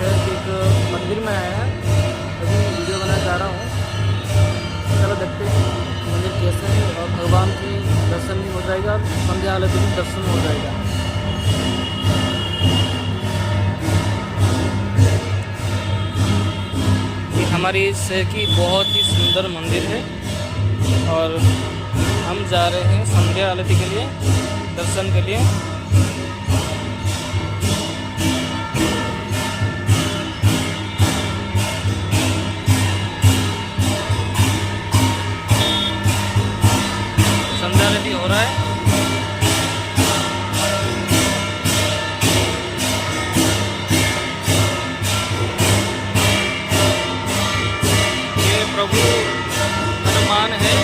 शहर के एक मंदिर में आया है। अभी वीडियो बनाना चाह रहा हूँ। चलो देखते हैं मंदिर कैसे है और भगवान की दर्शन भी हो जाएगा, संध्या आरती भी दर्शन हो जाएगा। ये हमारी शहर की बहुत ही सुंदर मंदिर है और हम जा रहे हैं संध्या आरती के लिए, दर्शन के लिए। संध्या आरती हो रहा है। ये प्रभु हनुमान है।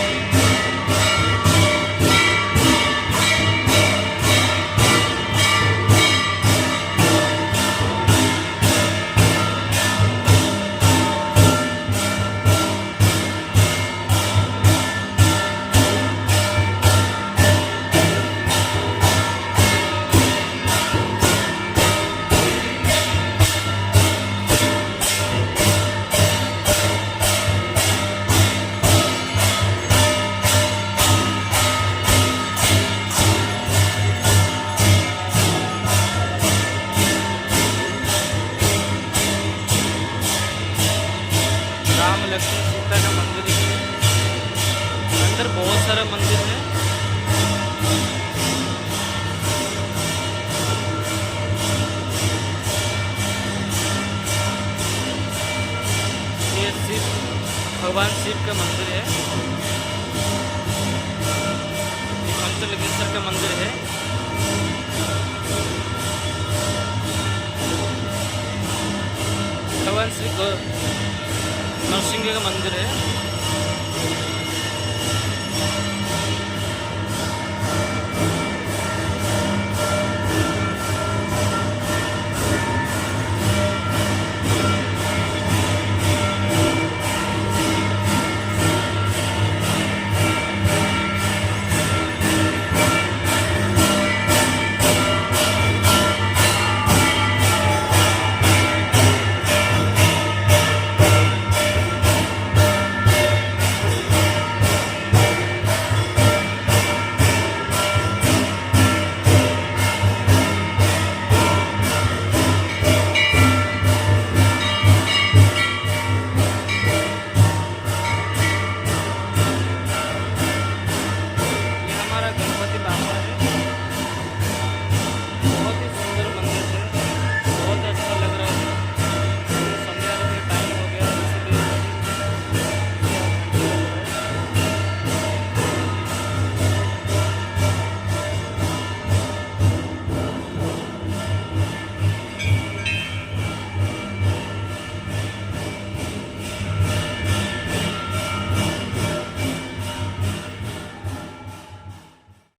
राम लक्ष्मण सीता का मंदिर है। अंदर बहुत सारा मंदिर है। ये भगवान शिव का मंदिर है। ये पंचलिंगेश्वर का मंदिर है। भगवान श्री नरसिंह का मंदिर है।